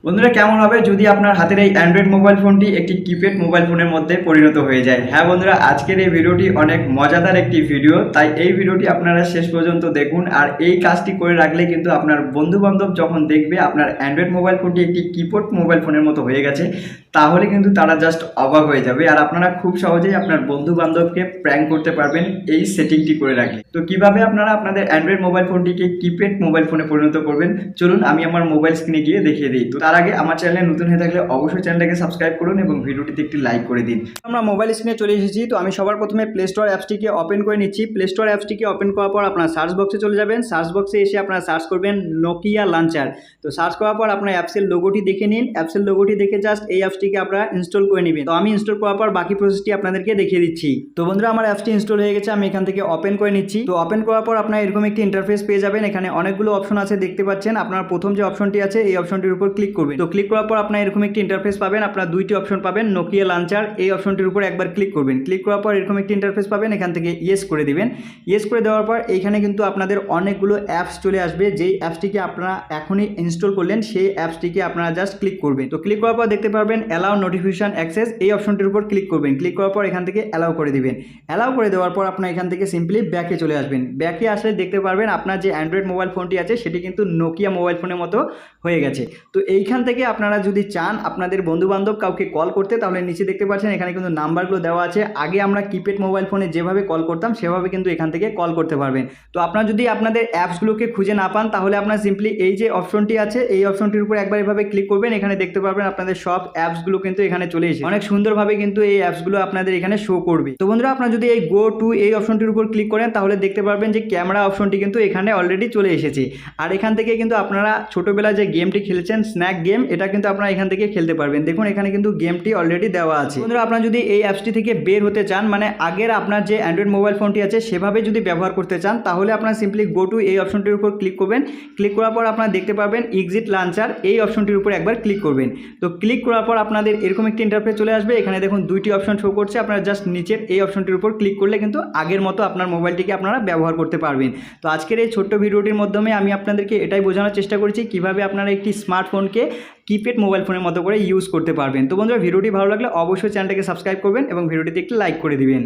বন্ধুরা কেমন হবে যদি আপনার হাতের এই অ্যান্ড্রয়েড মোবাইল ফোনটি একটি কিপ্যাড মোবাইল ফোনের মধ্যে পরিণত হয়ে যায়। হ্যাঁ বন্ধুরা, আজকের এই ভিডিওটি অনেক মজাদার একটি ভিডিও, তাই এই ভিডিওটি আপনারা শেষ পর্যন্ত দেখুন। আর এই কাজটি করে রাখলে কিন্তু আপনার বন্ধু বান্ধব যখন দেখবে আপনার অ্যান্ড্রয়েড মোবাইল ফোনটি একটি কিপ্যাড মোবাইল ফোনের মতো হয়ে গেছে, তাহলে কিন্তু তারা জাস্ট অবাক হয়ে যাবে। আর আপনারা খুব সহজেই আপনার বন্ধু বান্ধবকে প্র্যাঙ্ক করতে পারবেন এই সেটিংটি করে রাখলে। তো কিভাবে আপনারা আপনাদের অ্যান্ড্রয়েড মোবাইল ফোনটিকে কিপ্যাড মোবাইল ফোনে পরিণত করবেন, চলুন আমি আমার মোবাইল স্ক্রিনে গিয়ে দেখিয়ে দিই। তো তার আগে আমার চ্যানেলে নতুন হয়ে থাকলে অবশ্যই চ্যানেলটাকে সাবস্ক্রাইব করুন এবং ভিডিওটিতে একটি লাইক করে দিন। আমরা মোবাইল স্ক্রিনে চলে এসেছি। তো আমি সবার প্রথমে প্লে স্টোর অ্যাপসটিকে ওপেন করে নিচ্ছি। প্লে স্টোর অ্যাপসটিকে ওপেন করার পর আপনার সার্চ বক্সে চলে যাবেন। সার্চ বক্সে এসে আপনারা সার্চ করবেন নোকিয়া লঞ্চার। তো সার্চ করার পর আপনার অ্যাপসের লোগোটি দেখে নিন। অ্যাপসের লোগোটি দেখে জাস্ট এই অ্যাপসটিকে আপনারা ইনস্টল করে নেবেন। তো আমি ইনস্টল করার পর বাকি প্রসেসটি আপনাদেরকে দেখিয়ে দিচ্ছি। তো বন্ধুরা, আমার অ্যাপসটি ইনস্টল হয়ে গেছে, আমি এখান থেকে ওপেন করে নিচ্ছি। তো ওপেন করার পর আপনার এরকম একটি ইন্টারফেস পেয়ে যাবেন। এখানে অনেকগুলো অপশন আছে দেখতে পাচ্ছেন। আপনার প্রথম যে অপশনটি আছে এই অপশনটির উপর ক্লিক করবেন। তো ক্লিক করার পর আপনার এরকম একটি ইন্টারফেস পাবেন। আপনার দুইটি অপশন পাবেন, নোকিয়া লঞ্চার, এই অপশনটির উপর একবার ক্লিক করবেন। ক্লিক করার পর এরকম একটি ইন্টারফেস পাবেন, এখান থেকে ইয়েস করে দিবেন। ইয়েস করে দেওয়ার পর এইখানে কিন্তু আপনাদের অনেকগুলো অ্যাপস চলে আসবে। যেই অ্যাপসটিকে আপনারা এখনই ইনস্টল করলেন সেই অ্যাপসটিকে আপনারা জাস্ট ক্লিক করবেন। তো ক্লিক করার পর দেখতে পারবেন অ্যালাউ নোটিফিকেশন অ্যাক্সেস, এই অপশনটির উপর ক্লিক করবেন। ক্লিক করার পর এখান থেকে অ্যালাউ করে দিবেন। অ্যালাউ করে দেওয়ার পর আপনার এখান থেকে সিম্পলি ব্যাকে চলে আসবেন। ব্যাকে আসলে দেখতে পারবেন আপনার যে অ্যান্ড্রয়েড মোবাইল ফোনটি আছে সেটি কিন্তু নোকিয়া মোবাইল ফোনের মতো হয়ে গেছে। তো এইখান থেকে আপনারা যদি চান আপনাদের বন্ধু বান্ধব কাউকে কল করতে, তাহলে নিচে দেখতে পাচ্ছেন এখানে কিন্তু নাম্বারগুলো দেওয়া আছে। আগে আমরা কিপ্যাড মোবাইল ফোনে যেভাবে কল করতাম সেভাবে কিন্তু এখান থেকে কল করতে পারবেন। তো আপনারা যদি আপনাদের অ্যাপসগুলোকে খুঁজে না পান, তাহলে আপনারা সিম্পলি এই যে অপশনটি আছে এই অপশনটির উপর একবার এভাবে ক্লিক করবেন। এখানে দেখতে পারবেন আপনাদের সব অ্যাপসগুলো কিন্তু এখানে চলে এসেছে। অনেক সুন্দরভাবে কিন্তু এই অ্যাপসগুলো আপনাদের এখানে শো করবে। তো বন্ধুরা, আপনারা যদি এই গো টু এই অপশনটির উপর ক্লিক করেন, তাহলে দেখতে পারবেন যে ক্যামেরা অপশনটি কিন্তু এখানে অলরেডি চলে এসেছে। আর এখান থেকে কিন্তু আপনারা ছোটোবেলায় যে গেমটি খেলেছেন স্ন্যাক গেম, এটা কিন্তু আপনারা এখান থেকে খেলতে পারবেন। দেখুন এখানে কিন্তু গেমটি অলরেডি দেওয়া আছে। বন্ধুরা, আপনারা যদি এই অ্যাপসটি থেকে বের হতে চান, মানে আগের আপনার যে অ্যান্ড্রয়েড মোবাইল ফোনটি আছে সেভাবে যদি ব্যবহার করতে চান, তাহলে আপনারা সিম্পলি গো টু এই অপশনটির উপর ক্লিক করবেন। ক্লিক করার পর আপনারা দেখতে পারবেন এক্সিট লঞ্চার, এই অপশনটির উপর একবার ক্লিক করবেন। তো ক্লিক করার পর আপনাদের এরকম একটি ইন্টারফেস চলে আসবে। এখানে দেখুন দুইটি অপশন শো করছে। আপনারা জাস্ট নিচের এই অপশনটির উপর ক্লিক করলে কিন্তু আগের মতো আপনার মোবাইলটিকে আপনারা ব্যবহার করতে পারবেন। তো আজকের এই ছোট্ট ভিডিওটির মাধ্যমে আমি আপনাদেরকে এটাই বোঝানোর চেষ্টা করেছি কিভাবে আপনারা একটি স্মার্টফোনকে কিপ্যাড মোবাইল ফোনের মতো করে ইউজ করতে পারবেন। তো বন্ধুরা, ভিডিওটি ভালো লাগলে অবশ্যই চ্যানেলটাকে সাবস্ক্রাইব করবেন এবং ভিডিওটিতে একটি লাইক করে দিবেন।